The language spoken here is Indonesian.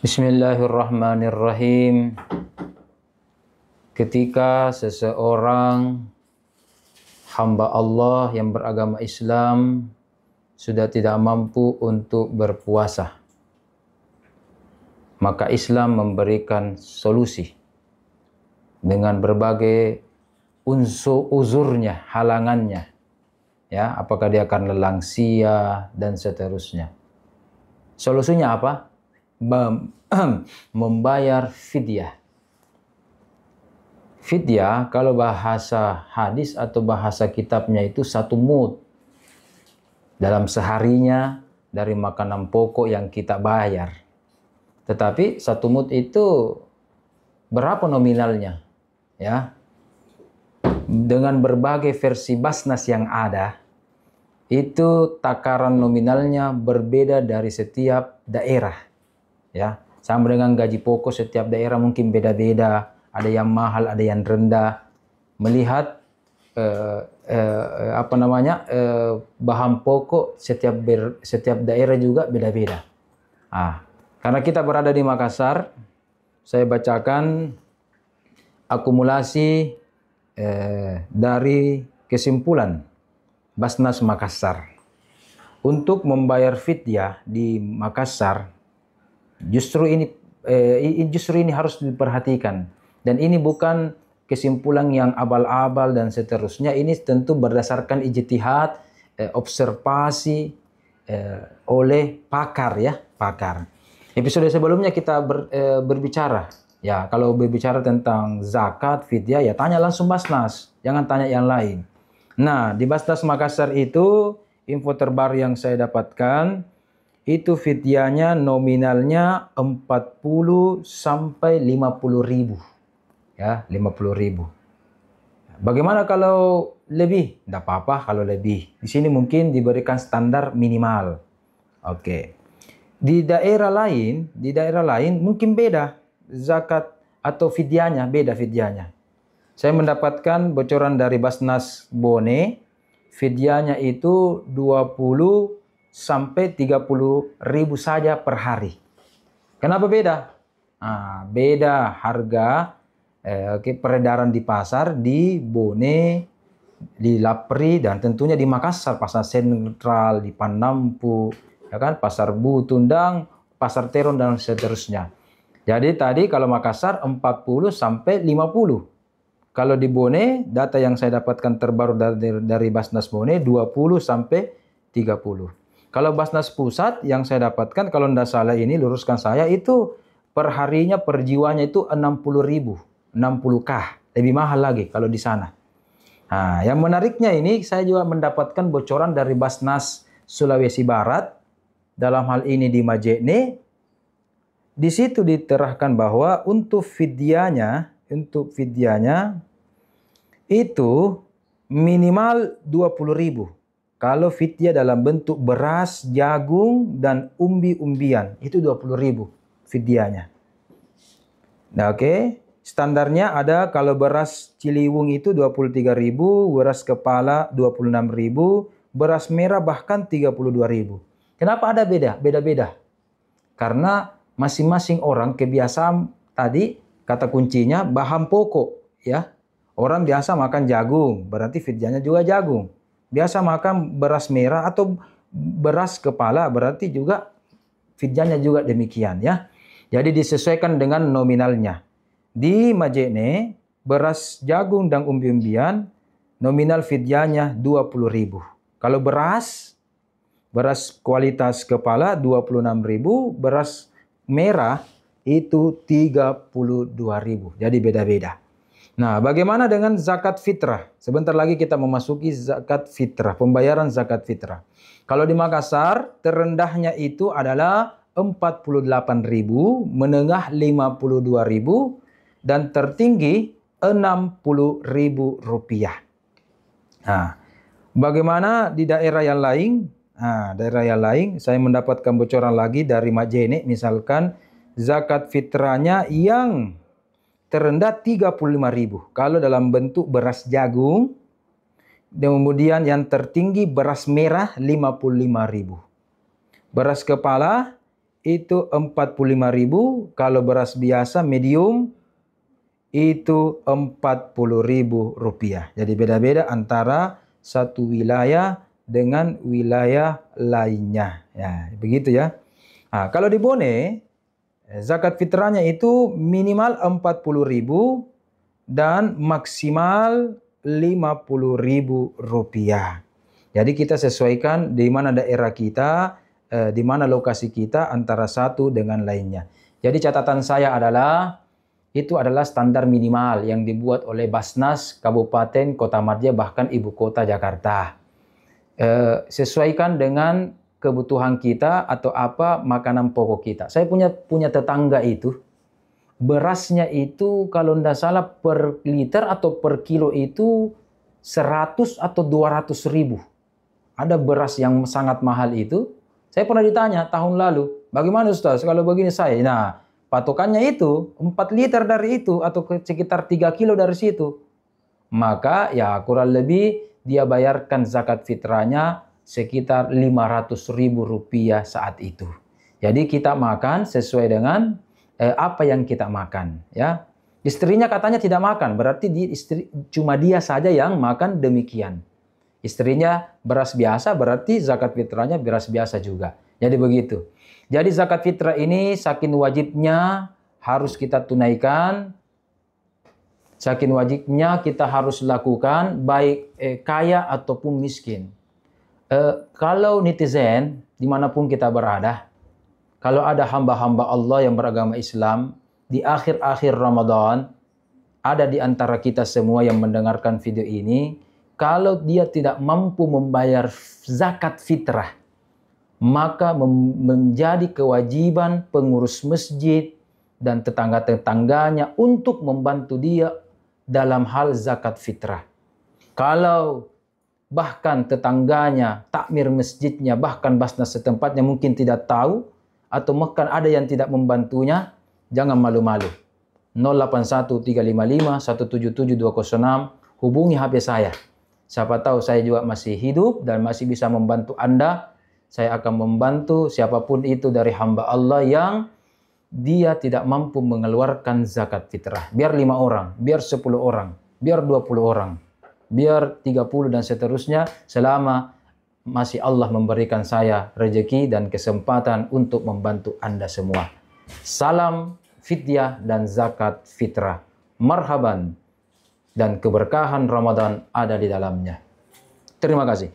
Bismillahirrahmanirrahim. Ketika seseorang hamba Allah yang beragama Islam sudah tidak mampu untuk berpuasa, maka Islam memberikan solusi dengan berbagai uzurnya, halangannya. Ya, apakah dia akan lansia dan seterusnya. Solusinya apa? Membayar fidyah. Fidyah kalau bahasa hadis atau bahasa kitabnya itu satu mud dalam seharinya dari makanan pokok yang kita bayar. Tetapi satu mud itu berapa nominalnya? Ya, dengan berbagai versi basnas yang ada, itu takaran nominalnya berbeda dari setiap daerah. Ya, sama dengan gaji pokok setiap daerah mungkin beda-beda, ada yang mahal, ada yang rendah. Melihat bahan pokok setiap daerah juga beda-beda. Karena kita berada di Makassar, saya bacakan akumulasi dari kesimpulan Basnas Makassar. Untuk membayar fidyah di Makassar, justru ini harus diperhatikan, dan ini bukan kesimpulan yang abal-abal dan seterusnya. Ini tentu berdasarkan ijtihad, observasi oleh pakar, ya, pakar. Episode sebelumnya kita berbicara, ya, kalau berbicara tentang zakat, fidyah, ya tanya langsung Basnas, jangan tanya yang lain. Nah, di Basnas Makassar itu info terbaru yang saya dapatkan, itu fidyahnya nominalnya 40 sampai 50 ribu. Ya, 50 ribu. Bagaimana kalau lebih? Tidak apa-apa kalau lebih. Di sini mungkin diberikan standar minimal. Oke. Di daerah lain mungkin beda zakat atau fidyahnya, beda fidyahnya. Saya mendapatkan bocoran dari Basnas Bone, fidyahnya itu 20 sampai 30 ribu saja per hari. Kenapa beda? Beda harga peredaran di pasar di Bone, di Lapri, dan tentunya di Makassar, pasar sentral, di Panampu, ya kan, pasar Butundang, pasar Teron, dan seterusnya. Jadi tadi kalau Makassar 40 sampai 50. Kalau di Bone, data yang saya dapatkan terbaru dari Basnas Bone 20 sampai 30. Kalau Basnas Pusat yang saya dapatkan, kalau tidak salah ini, luruskan saya, itu per harinya, per jiwanya itu 60 ribu, 60K. Lebih mahal lagi kalau di sana. Yang menariknya ini, saya juga mendapatkan bocoran dari Basnas Sulawesi Barat, dalam hal ini di Majene. Di situ diterahkan bahwa untuk fidyahnya itu minimal 20 ribu. Kalau fidyah dalam bentuk beras, jagung, dan umbi-umbian, itu 20 ribu fidyahnya. Nah, oke. Standarnya ada kalau beras Ciliwung itu 23 ribu, beras kepala 26 ribu, beras merah bahkan 32 ribu. Kenapa ada beda-beda? Karena masing-masing orang kebiasaan, tadi kata kuncinya bahan pokok, ya. Orang biasa makan jagung, berarti fidyahnya juga jagung. Biasa makan beras merah atau beras kepala, berarti juga fidyahnya juga demikian, ya. Jadi disesuaikan dengan nominalnya. Di Majene, beras jagung dan umbi-umbian, nominal fidyahnya 20 ribu. Kalau beras kualitas kepala 26 ribu, beras merah itu 32 ribu. Jadi beda-beda. Nah, bagaimana dengan zakat fitrah? Sebentar lagi kita memasuki zakat fitrah, pembayaran zakat fitrah. Kalau di Makassar, terendahnya itu adalah 48 ribu, menengah 52 ribu, dan tertinggi 60 ribu rupiah. Nah, bagaimana di daerah yang lain? Daerah yang lain, saya mendapatkan bocoran lagi dari Majene, misalkan zakat fitrahnya yang terendah 35 ribu. Kalau dalam bentuk beras jagung, kemudian yang tertinggi beras merah 55 ribu. Beras kepala itu 45.000, kalau beras biasa medium itu 40.000 rupiah. Jadi beda-beda antara satu wilayah dengan wilayah lainnya. Ya, begitu ya. Nah, kalau di Bone, zakat fitrahnya itu minimal 40.000 dan maksimal 50.000 rupiah. Jadi kita sesuaikan di mana daerah kita, di mana lokasi kita antara satu dengan lainnya. Jadi catatan saya adalah itu adalah standar minimal yang dibuat oleh Basnas Kabupaten Kotamadya bahkan ibu kota Jakarta. Sesuaikan dengan kebutuhan kita atau apa makanan pokok kita. Saya punya tetangga itu, berasnya itu kalau tidak salah per liter atau per kilo itu 100 atau 200 ribu. Ada beras yang sangat mahal itu. Saya pernah ditanya tahun lalu, bagaimana Ustaz kalau begini saya? Nah, patokannya itu 4 liter dari itu atau sekitar 3 kilo dari situ. Maka ya kurang lebih dia bayarkan zakat fitrahnya sekitar 500.000 rupiah saat itu. Jadi kita makan sesuai dengan apa yang kita makan. Ya, istrinya katanya tidak makan, berarti cuma dia saja yang makan demikian. Istrinya beras biasa, berarti zakat fitrahnya beras biasa juga. Jadi begitu. Jadi zakat fitrah ini saking wajibnya harus kita tunaikan. Saking wajibnya kita harus lakukan baik kaya ataupun miskin. Kalau netizen dimanapun kita berada, kalau ada hamba-hamba Allah yang beragama Islam di akhir-akhir Ramadan, ada di antara kita semua yang mendengarkan video ini, kalau dia tidak mampu membayar zakat fitrah, maka menjadi kewajiban pengurus masjid dan tetangga-tetangganya untuk membantu dia dalam hal zakat fitrah. Kalau bahkan tetangganya, takmir masjidnya, bahkan basnas setempatnya mungkin tidak tahu, atau bahkan ada yang tidak membantunya, jangan malu-malu. 08135517726, hubungi HP saya. Siapa tahu saya juga masih hidup dan masih bisa membantu Anda. Saya akan membantu siapapun itu dari hamba Allah yang dia tidak mampu mengeluarkan zakat fitrah. Biar 5 orang, biar 10 orang, biar 20 orang, biar 30 dan seterusnya, selama masih Allah memberikan saya rezeki dan kesempatan untuk membantu Anda semua. Salam fidyah dan zakat fitrah. Marhaban. Dan keberkahan Ramadan ada di dalamnya. Terima kasih.